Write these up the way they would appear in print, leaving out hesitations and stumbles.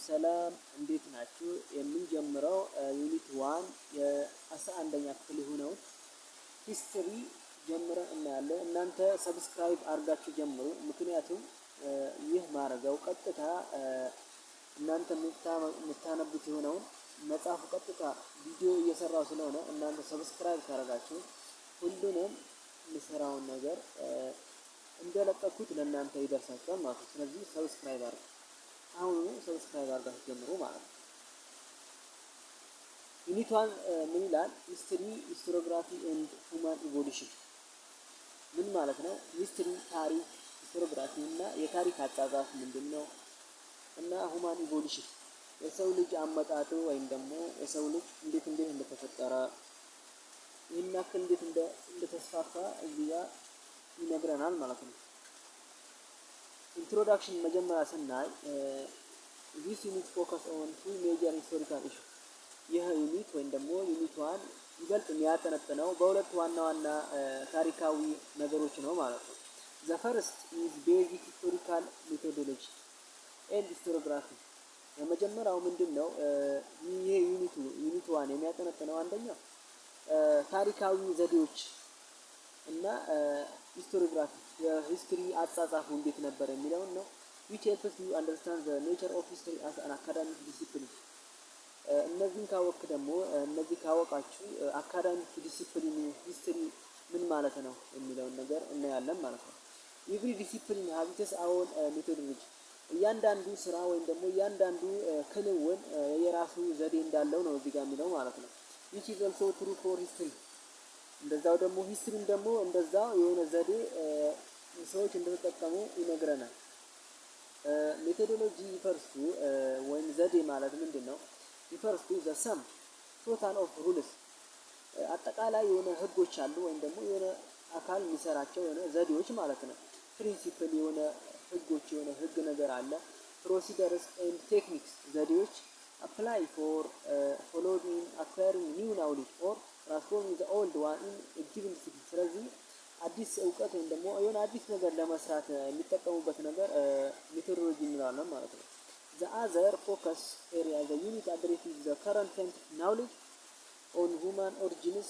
ሰላም እንዴት ናችሁ? የምንጀምረው ዩኒት 1 የ11ኛ ክፍል የሆነው ሂስትሪ ጀምረን እናያለን። እናንተ ሰብስክራይብ አድርጋችሁ ጀምሩ። ምክንያቱም ይህ ማረጋው ቀጥታ እናንተ የምታነቡት የሆነውን መጽሐፉ ቀጥታ ቪዲዮ እየሰራው ስለሆነ እናንተ ሰብስክራይብ ካደረጋችሁ ሁሉንም የምሰራውን ነገር እንደለቀኩት ለእናንተ ይደርሳችኋል ማለት ነው። ስለዚህ ሰብስክራይብ አድርጉ። አሁን ሰብስክራይብ አድርጋችሁ ጀምሩ ማለት ነው። ዩኒት 1 ምን ይላል? ሂስትሪ፣ ሂስቶሪዮግራፊ ኤንድ ሁማን ኢቮሉሽን ምን ማለት ነው? ሂስትሪ ታሪክ፣ ሂስቶሪዮግራፊ እና የታሪክ አጻጻፍ ምንድነው? እና ሁማን ኢቮሉሽን የሰው ልጅ አመጣጡ ወይም ደግሞ የሰው ልጅ እንዴት እንደተፈጠረ ይህን ያክል እንዴት እንደተስፋፋ እዚህ ጋር ይነግረናል ማለት ነው። ኢንትሮዳክሽን መጀመሪያ ስናይ this unit focus on two major historical issues ይህ ዩኒት ወይም ደግሞ ዩኒት 1 ይበልጥ የሚያጠነጥነው በሁለት ዋና ዋና ታሪካዊ ነገሮች ነው ማለት ነው። the first is basic historical methodology and historiography የመጀመሪያው ምንድነው? ይሄ ዩኒት 1 የሚያጠነጥነው አንደኛው ታሪካዊ ዘዴዎች እና ሂስቶሪዮግራፊ የሂስትሪ አጻጻፉ እንዴት ነበር የሚለውን ነው። which helps you understand the nature of history as an academic discipline እነዚህን ካወቅ ደግሞ እነዚህ ካወቃችሁ አካዳሚክ ዲሲፕሊን ሂስትሪ ምን ማለት ነው የሚለውን ነገር እናያለን ማለት ነው። every discipline has its own methodology እያንዳንዱ ስራ ወይም ደግሞ እያንዳንዱ ክንውን የራሱ ዘዴ እንዳለው ነው እዚህ ጋር የሚለው ማለት ነው። which is also true for history እንደዛው ደግሞ ሂስትሪም ደግሞ እንደዛው የሆነ ዘዴ ሰዎች እንደተጠቀሙ ይነግረናል። ሜቶዶሎጂ ፈርስቱ ወይም ዘዴ ማለት ምንድነው? ፈርስቱ the sum total of rules አጠቃላይ የሆነ ህጎች አሉ ወይም ደግሞ የሆነ አካል የሚሰራቸው የሆነ ዘዴዎች ማለት ነው። ፕሪንሲፕል የሆነ ህጎች የሆነ ህግ ነገር አለ። ፕሮሲደርስ ኤንድ ቴክኒክስ ዘዴዎች apply for following acquiring new knowledge or transforming the old one in a given discipline ስለዚህ አዲስ እውቀት ወይም ደግሞ የሆነ አዲስ ነገር ለመስራት የሚጠቀሙበት ነገር ሜቶዶሎጂ እንላለን ማለት ነው። the other focus area the unit addresses the current scientific knowledge on human origins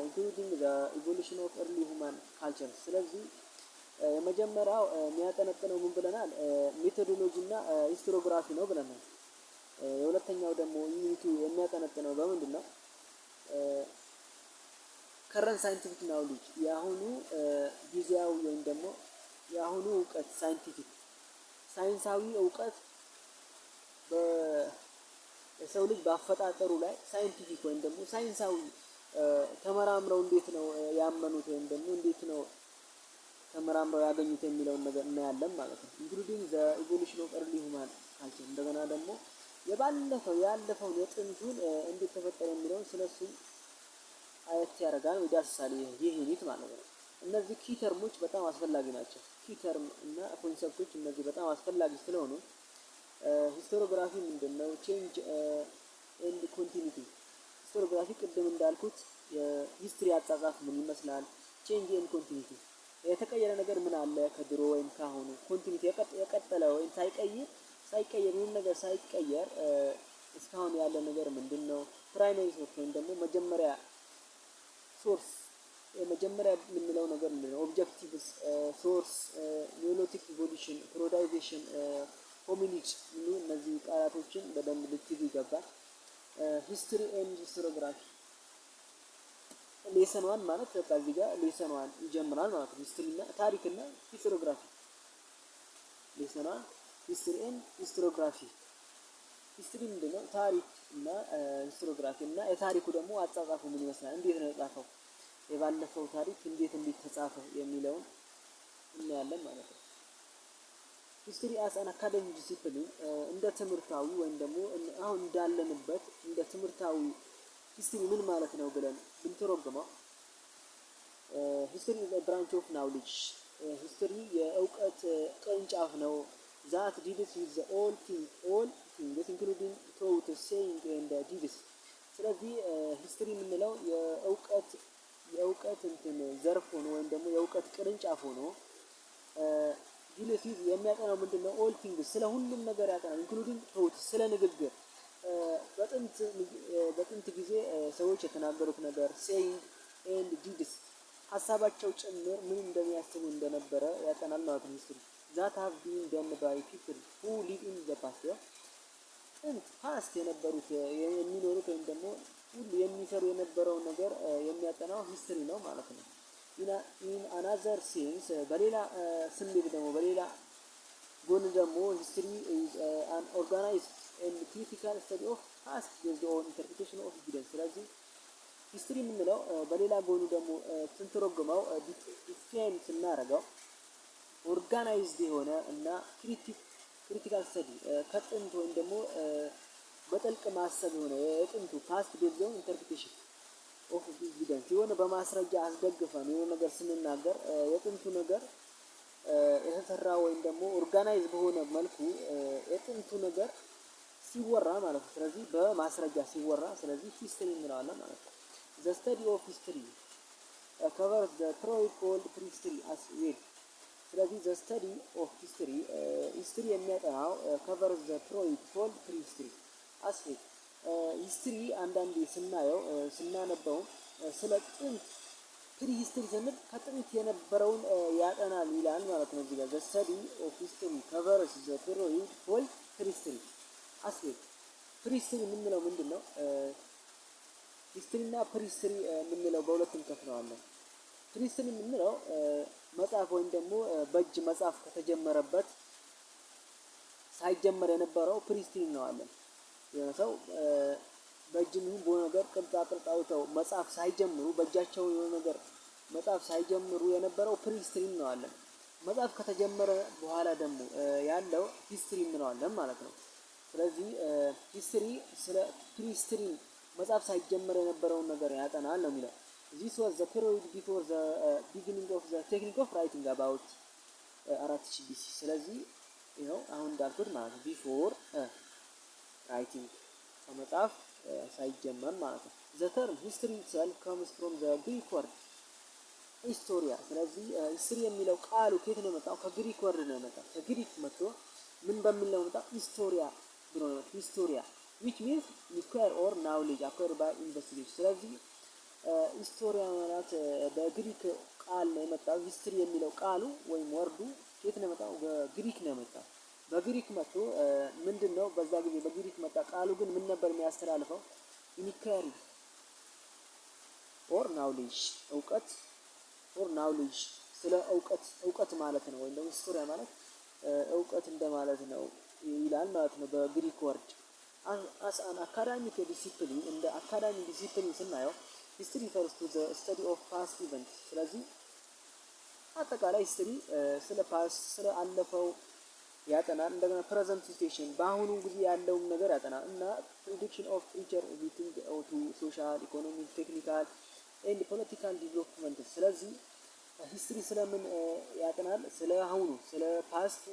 including the evolution of early human culture ስለዚህ የመጀመሪያው የሚያጠነጥነው ምን ብለናል? ሜቶዶሎጂ እና ሂስቶሪዮግራፊ ነው ብለናል። የሁለተኛው ደግሞ ዩኒቱ የሚያጠነጥነው በምንድነው? ከረንት ሳይንቲፊክ ናውሌጅ የአሁኑ ጊዜያዊ ወይም ደግሞ የአሁኑ እውቀት ሳይንሳዊ እውቀት በሰው ልጅ በአፈጣጠሩ ላይ ሳይንቲፊክ ወይም ደግሞ ሳይንሳዊ ተመራምረው እንዴት ነው ያመኑት ወይም ደግሞ እንዴት ነው ተመራምረው ያገኙት የሚለውን ነገር እናያለን ማለት ነው። including the evolution of early human culture እንደገና ደግሞ ያለፈውን የጥንቱን እንዴት ተፈጠረ የሚለውን ስለሱ አየት ያደርጋል ወይ ዳስሳል ይሄ ዩኒት ማለት ነው። እነዚህ ኪ ተርሞች በጣም አስፈላጊ ናቸው። ኪ ተርም እና ኮንሰፕቶች እነዚህ በጣም አስፈላጊ ስለሆኑ ሂስቶሪዮግራፊ ምንድነው? ቼንጅ ኤንድ ኮንቲኒቲ ሂስቶሪዮግራፊ ቅድም እንዳልኩት የሂስትሪ አጻጻፍ ምን ይመስላል? ቼንጅ ኤንድ ኮንቲኒቲ የተቀየረ ነገር ምን አለ ከድሮ ወይም ካሁኑ? ኮንቲኒቲ የቀጠለ ወይም ሳይቀየር ምንም ነገር ሳይቀየር እስካሁን ያለ ነገር ምንድነው? ፕራይመሪ ሶርስ ወይም ደግሞ መጀመሪያ ሶርስ የመጀመሪያ የምንለው ነገር ምንድነው? ኦብጀክቲቭስ ሶርስ ኒዮሎቲክ ኢቮሉሽን ፕሮዳይዜሽን ሆሚኒድ እነዚህ ቃላቶችን በደንብ ልትይዙ ይገባል። ሂስትሪ ኤንድ ሂስቶሪዮግራፊ ሌሰን 1 ማለት በቃ እዚህ ጋር ሌሰን 1 ይጀምራል ማለት ነው። ሂስትሪ እና ታሪክ እና ሂስቶሪዮግራፊ ሌሰን 1 ሂስትሪ ኤንድ ሂስቶሪዮግራፊ ሂስትሪ ምንድነው? ታሪክ እና ሂስቶሪዮግራፊ እና የታሪኩ ደግሞ አጻጻፉ ምን ይመስላል? እንዴት ነው የጻፈው? የባለፈው ታሪክ እንዴት ተጻፈ የሚለውን እናያለን ማለት ነው። ሂስትሪ as an academic discipline እንደ ትምህርታዊ ወይም ደግሞ አሁን እንዳለንበት እንደ ትምህርታዊ ሂስትሪ ምን ማለት ነው ብለን ብንተረጉመው ሂስትሪ is a branch of knowledge ሂስትሪ የእውቀት ቅርንጫፍ ነው። that deals with the all things including thought saying and deeds ስለዚህ ሂስትሪ የምንለው የእውቀት እንትን ዘርፍ ሆኖ ወይም ደግሞ የእውቀት ቅርንጫፍ ሆኖ ዲልስ ዊዝ የሚያጠናው ምንድነው? ኦል ቲንግስ ስለ ሁሉም ነገር ያጠናል። ኢንክሉዲንግ ቶት ስለ ንግግር በጥንት ጊዜ ሰዎች የተናገሩት ነገር ሴይንግ ኤንድ ዲድስ ሀሳባቸው ጭምር ምን እንደሚያስቡ እንደነበረ ያጠናል ማለት ነው። ሂስትሪ ዛት ሃቭ ቢን ደን ባይ ፒፕል ሁ ሊቭ ኢን ዘ ፓስት ጥንት ፓስት የነበሩት የሚኖሩት ወይም ደግሞ ሁሉ የሚሰሩ የነበረውን ነገር የሚያጠናው ሂስትሪ ነው ማለት ነው። ኢን አናዘር ሴንስ በሌላ ስሌት ደግሞ በሌላ ጎን ደግሞ ሂስትሪ ኢዝ አን ኦርጋናይዝድ ኤንድ ክሪቲካል ስተዲ ኦፍ ፓስት ቤዝድ ኦን ኢንተርፕሪቴሽን ኦፍ ኤቪደንስ። ስለዚህ ሂስትሪ የምንለው በሌላ ጎኑ ደግሞ ስንተረጉመው ዲፋይን ስናደርገው ኦርጋናይዝድ የሆነ እና ክሪቲካል ስተዲ ከጥንት ወይም ደግሞ በጥልቅ ማሰብ የሆነ የጥንቱ ፓስት ቤዝድ ኦን ኢንተርፕሪቴሽን ኦፍ ኤቪደንስ የሆነ በማስረጃ አስደግፈን የሆነ ነገር ስንናገር የጥንቱ ነገር የተሰራ ወይም ደግሞ ኦርጋናይዝ በሆነ መልኩ የጥንቱ ነገር ሲወራ ማለት ነው። ስለዚህ በማስረጃ ሲወራ ስለዚህ ሂስትሪ እንለዋለን ማለት ነው። the study of history covers the period called prehistory as well። ስለዚህ the study of history history የሚያጠናው covers the period called prehistory as well። ሂስትሪ አንዳንዴ ስናየው ስናነበው ስለ ጥንት ፕሪሂስትሪ ስንል ከጥንት የነበረውን ያጠናል ይላል ማለት ነው። እዚህ ጋር the study of history covers the period called prehistory as well። ፕሪሂስትሪ የምንለው ምንድነው? ሂስትሪ እና ፕሪሂስትሪ የምንለው በሁለት እንከፍለዋለን። ፕሪሂስትሪ የምንለው መጽሐፍ ወይም ደግሞ በእጅ መጽሐፍ ከተጀመረበት ሳይጀመር የነበረው ፕሪሂስትሪ እንለዋለን። የሆነ ሰው በእጅም ይሁን በሆነ ነገር ቅርጻ አውጥተው መጽሐፍ ሳይጀምሩ በእጃቸው የሆነ ነገር መጽሐፍ ሳይጀምሩ የነበረው ፕሪሂስትሪ እንለዋለን። መጽሐፍ ከተጀመረ በኋላ ደግሞ ያለው ሂስትሪ እንለዋለን ማለት ነው። ስለዚህ ሂስትሪ ስለ ፕሪሂስትሪ መጽሐፍ ሳይጀመር የነበረውን ነገር ያጠናል ነው የሚለው። this was the period before the beginning of the technique of writing about 4000 BC። ስለዚህ ይኸው አሁን እንዳልኩት ማለት ነው ቢፎር ራይቲንግ ከመጽሐፍ ሳይጀመር ማለት ነው። the term history itself comes from the Greek word historia። ስለዚህ ሂስትሪ የሚለው ቃሉ ከየት ነው የመጣው? ከግሪክ ወርድ ነው የመጣው። ከግሪክ መጥቶ ምን በሚል ነው የመጣው? ሂስቶሪያ ብሎ ነው። ሂስቶሪያ which means inquiry or knowledge acquired by investigation። ስለዚህ ሂስቶሪያ ማለት በግሪክ ቃል ነው የመጣው። ሂስትሪ የሚለው ቃሉ ወይም ወርዱ ከየት ነው የመጣው? በግሪክ ነው የመጣው። በግሪክ መጥቶ ምንድነው በዛ ጊዜ በግሪክ መጣ። ቃሉ ግን ምን ነበር የሚያስተላልፈው? ኢንኳሪ ኦር ናውሌጅ እውቀት ኦር ናውሌጅ ስለ እውቀት ማለት ነው። ወይም ደግሞ ሂስቶሪያ ማለት እውቀት እንደማለት ነው ይላል ማለት ነው በግሪክ ወርድ። as an academic discipline እንደ አካዳሚ ዲሲፕሊን ስናየው ሂስትሪ refers to the study of past events። ስለዚህ አጠቃላይ ሂስትሪ ስለ ፓስት ስለ አለፈው ያጠናል። እንደገና ፕሬዘንት ሲቹዌሽን በአሁኑ ጊዜ ያለውን ነገር ያጠናል እና ፕሪዲክሽን ኦፍ ፊውቸር ሪሌቲንግ ቱ ሶሻል ኢኮኖሚክ ቴክኒካል ኤንድ ፖለቲካል ዲቨሎፕመንት። ስለዚህ ሂስትሪ ስለምን ያጠናል? ስለ አሁኑ ስለ ፓስቱ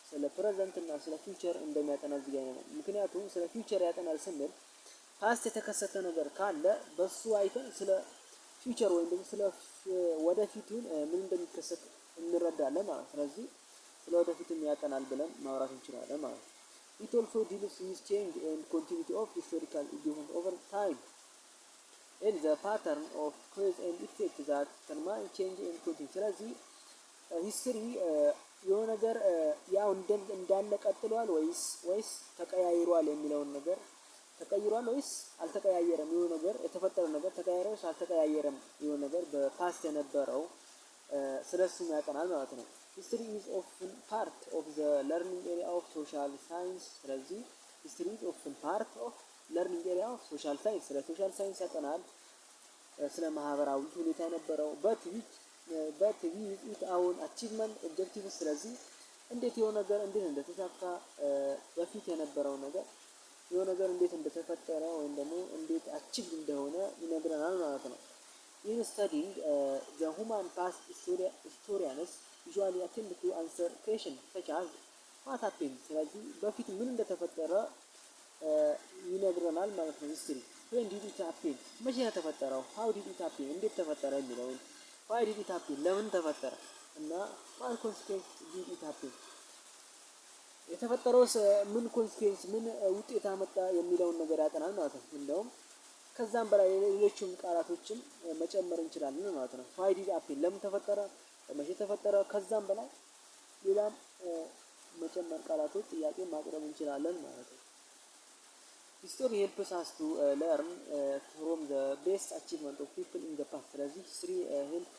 ስለ ፕሬዘንት እና ስለ ፊውቸር እንደሚያጠና እዚህ ጋር ነው። ምክንያቱም ስለ ፊውቸር ያጠናል ስንል ፓስት የተከሰተ ነገር ካለ በሱ አይተን ስለ ፊውቸር ወይም ደግሞ ስለ ወደፊቱን ምን እንደሚከሰት እንረዳለን ማለት ነው። ስለዚህ ስለ ወደፊቱን ያጠናል ብለን ማውራት እንችላለን ማለት ነው። it also deals with change and continuity of historical events over time and the pattern of cause and effect that determine change and continuity። ስለዚህ ሂስትሪ የሆነ ነገር ያው እንዳለ ቀጥሏል ወይስ ተቀያይሯል የሚለውን ነገር ተቀይሯል ወይስ አልተቀያየረም፣ የሆነ ነገር የተፈጠረ ነገር ተቀያይሯል ወይስ አልተቀያየረም፣ የሆነ ነገር በፓስት የነበረው ስለሱ ያጠናል ማለት ነው። ሂስትሪ is often part of the learning area of social science። ስለዚህ ሂስትሪ is often part of learning area of social science። ስለ ሶሻል ሳይንስ ያጠናል፣ ስለ ማህበራዊ ሁኔታ የነበረው but with its own achievement objectives። ስለዚህ እንዴት የሆነ ነገር እንዴት እንደተሳካ በፊት የነበረው ነገር የሆነ ነገር እንዴት እንደተፈጠረ ወይም ደግሞ እንዴት አቺቭ እንደሆነ ይነግረናል ማለት ነው። in studying the human past historians usually attempt to answer questions such as what happened። ስለዚህ በፊት ምን እንደተፈጠረ ይነግረናል ማለት ነው። ሂስትሪ when did it happen መቼ ተፈጠረው፣ how did it happen እንዴት ተፈጠረ የሚለውን why did it happen ለምን ተፈጠረ እና what consequence did it happen የተፈጠረውስ ምን ኮንሲኩዌንስ ምን ውጤት አመጣ የሚለውን ነገር ያጠናል ማለት ነው። እንደውም ከዛም በላይ ሌሎችም ቃላቶችን መጨመር እንችላለን ማለት ነው። why did it happen ለምን ተፈጠረ፣ መቼ ተፈጠረ፣ ከዛም በላይ ሌላም መጨመር ቃላቶች ጥያቄ ማቅረብ እንችላለን ማለት ነው። history helps us to learn from the best achievement of people in the past ስለዚህ history help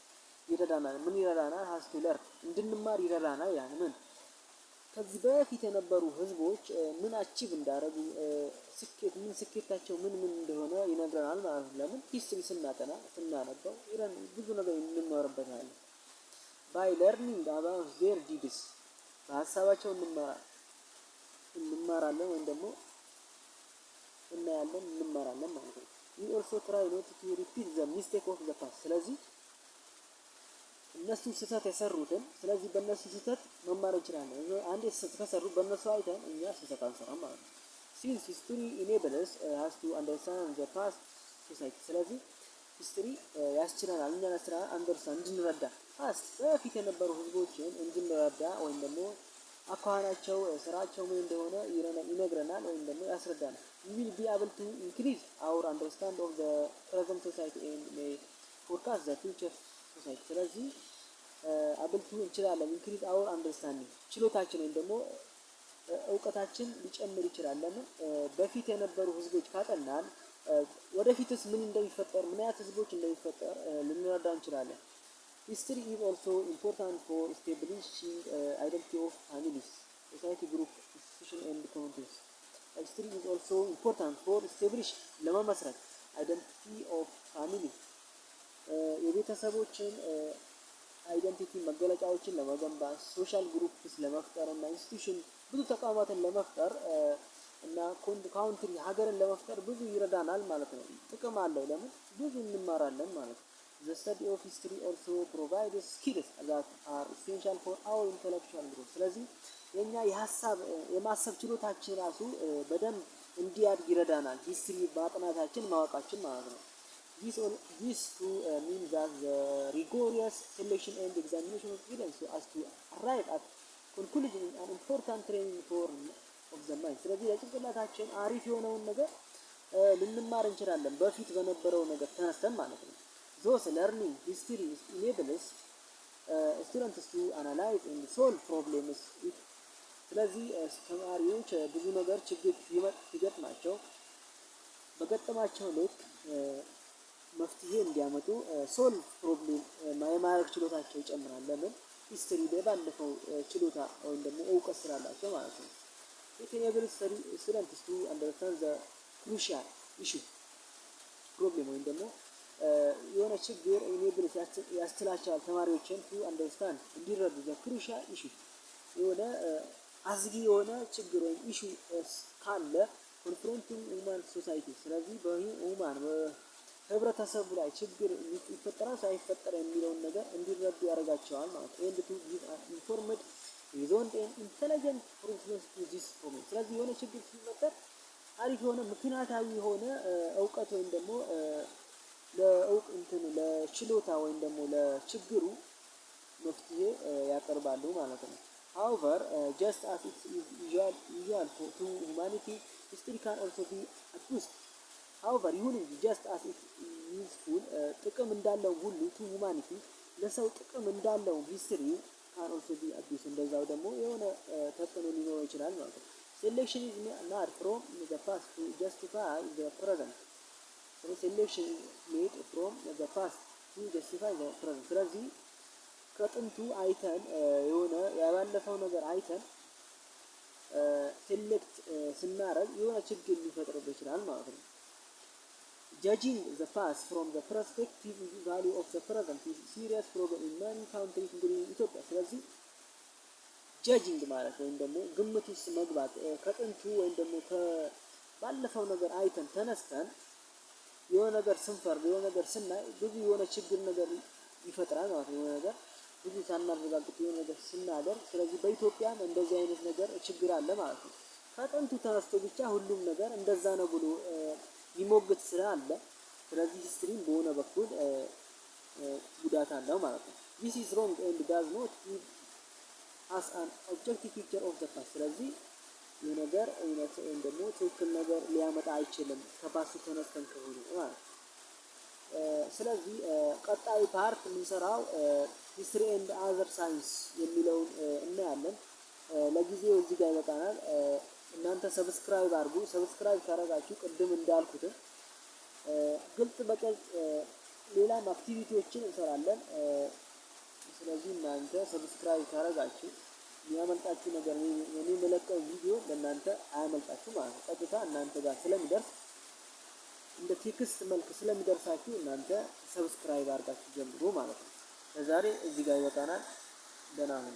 ይረዳናል። ምን ይረዳናል? has to learn እንድንማር ይረዳናል። ያን ምን ከዚህ በፊት የነበሩ ህዝቦች ምን አቺቭ እንዳደረጉ ስኬታቸው ምን እንደሆነ ይነግረናል ማለት ነው። ለምን ሂስትሪ ስናነበው ብዙ ነገር እንማርበታለን። by learning about their deeds በሀሳባቸው እንማራለን ወይም ደግሞ እንማራለን ማለት ነው። we also try not to repeat the mistake of the past ስለዚህ እነሱ ስህተት የሰሩትን ስለዚህ በእነሱ ስህተት መማር እንችላለን። አንዴ ስህተት ከሰሩ በእነሱ አይተን እኛ ስህተት አንሰራም ማለት ነው። since history enables us to understand the past society ስለዚህ ሂስትሪ ያስችለናል እኛ አንደርስታንድ እንድንረዳ ፓስት በፊት የነበሩ ህዝቦችን እንድንረዳ ወይም ደግሞ አኳኋናቸው ስራቸው ምን እንደሆነ ይነግረናል ወይም ደግሞ ያስረዳናል። we will be able to increase our understanding of the present society and may forecast the future society ስለዚህ አብልቱ እንችላለን increase our understanding ችሎታችን ወይም ደግሞ እውቀታችን ሊጨምር ይችላል። ለምን በፊት የነበሩ ህዝቦች ካጠናን ወደፊትስ ምን እንደሚፈጠር ምን አይነት ህዝቦች እንደሚፈጠር ልንረዳ እንችላለን። history is also important for establishing identity of families, society, group, institution and communities history is also important for establish ለመመስረት identity of family የቤተሰቦችን አይደንቲቲ መገለጫዎችን ለመገንባት ሶሻል ግሩፕስ ለመፍጠር እና ኢንስቲትዩሽን ብዙ ተቋማትን ለመፍጠር እና ካውንትሪ ሀገርን ለመፍጠር ብዙ ይረዳናል ማለት ነው። ጥቅም አለው። ለምን ብዙ እንማራለን ማለት ነው። the study of history also provides skills that are essential for our intellectual growth ስለዚህ የኛ የማሰብ ችሎታችን ራሱ በደንብ እንዲያድግ ይረዳናል። ሂስትሪ በአጥናታችን ማወቃችን ማለት ነው። This to mean that the rigorous selection and examination of evidence so as to arrive at conclusion an important training for of the mind ስለዚህ ለጭንቅላታችን አሪፍ የሆነውን ነገር ልንማር እንችላለን በፊት በነበረው ነገር ተነስተን ማለት ነው። those learning history enables students to analyze and solve problems ስለዚህ ተማሪዎች ብዙ ነገር ችግር ሲገጥማቸው በገጠማቸው ልክ መፍትሄ እንዲያመጡ ሶልቭ ፕሮብሌም የማድረግ ችሎታቸው ይጨምራል። ለምን ሂስትሪ ባለፈው ችሎታ ወይም ደግሞ እውቀት ስላላቸው ማለት ነው። it enables students to understand the crucial issue problem ወይም ደግሞ የሆነ ችግር ኢኔብል ያስችላቸዋል ተማሪዎችን to understand እንዲረዱ the crucial issue የሆነ አዝጊ የሆነ ችግር ወይም ኢሹ ካለ confronting human society ስለዚህ በሁማን ህብረተሰቡ ላይ ችግር ይፈጠራል ሳይፈጠር የሚለውን ነገር እንዲረዱ ያደርጋቸዋል ማለት ነው። and to give informed reasoned and intelligent response to this problem ስለዚህ የሆነ ችግር ሲፈጠር አሪፍ የሆነ ምክንያታዊ የሆነ እውቀት ወይም ደግሞ ለችሎታ ወይም ደግሞ ለችግሩ መፍትሄ ያቀርባሉ ማለት ነው። however just as it is usual to humanity history can also be abused however ይሁን እንጂ just as it is useful ጥቅም እንዳለው ሁሉ to humanity ለሰው ጥቅም እንዳለው history can also be abused እንደዛው ደግሞ የሆነ ተጽዕኖ ሊኖረው ይችላል ማለት ነው። selection is made from the past to justify the present selection made from the past to justify the present ስለዚህ ከጥንቱ አይተን የሆነ ያባለፈው ነገር አይተን ሴሌክት ስናረግ የሆነ ችግር ሊፈጥርበት ይችላል ማለት ነው። judging the past from the perspective value of the present is serious problem in many countries including Ethiopia ስለዚህ judging ማለት ወይም ደግሞ ግምት ውስጥ መግባት ከጥንቱ ወይም ደግሞ ከባለፈው ነገር አይተን ተነስተን የሆነ ነገር ስንፈርድ የሆነ ነገር ስናይ ብዙ የሆነ ችግር ነገር ይፈጥራል ማለት ነው። የሆነ ነገር ብዙ ሳናረጋግጥ የሆነ ነገር ስናደርግ ስለዚህ በኢትዮጵያም እንደዚህ አይነት ነገር ችግር አለ ማለት ነው። ከጥንቱ ተነስቶ ብቻ ሁሉም ነገር እንደዛ ነው ብሎ ይሞግት ስላለ ስለዚህ ሂስትሪም በሆነ በኩል ጉዳት አለው ማለት ነው። this is wrong and does not give as an objective picture of the past። ስለዚህ ይህ ነገር እውነት ወይም ደግሞ ትክክል ነገር ሊያመጣ አይችልም ከፓስቱ ተነስተን ከሆነ ማለት። ስለዚህ ቀጣይ ፓርት የምንሰራው ሂስትሪ ኤንድ አዘር ሳይንስ የሚለውን እናያለን። ለጊዜው እዚህ ጋር ይበቃናል። እናንተ ሰብስክራይብ አድርጉ። ሰብስክራይብ ካረጋችሁ ቅድም እንዳልኩት ግልጽ በግልጽ ሌላም አክቲቪቲዎችን እንሰራለን። ስለዚህ እናንተ ሰብስክራይብ ካረጋችሁ የሚያመልጣችሁ ነገር እኔ የምለቀው ቪዲዮ ለእናንተ አያመልጣችሁ ማለት ነው። ቀጥታ እናንተ ጋር ስለሚደርስ እንደ ቴክስት መልክ ስለሚደርሳችሁ እናንተ ሰብስክራይብ አድርጋችሁ ጀምሩ ማለት ነው። ለዛሬ እዚህ ጋር ይበቃናል። ደህና ሁኑ።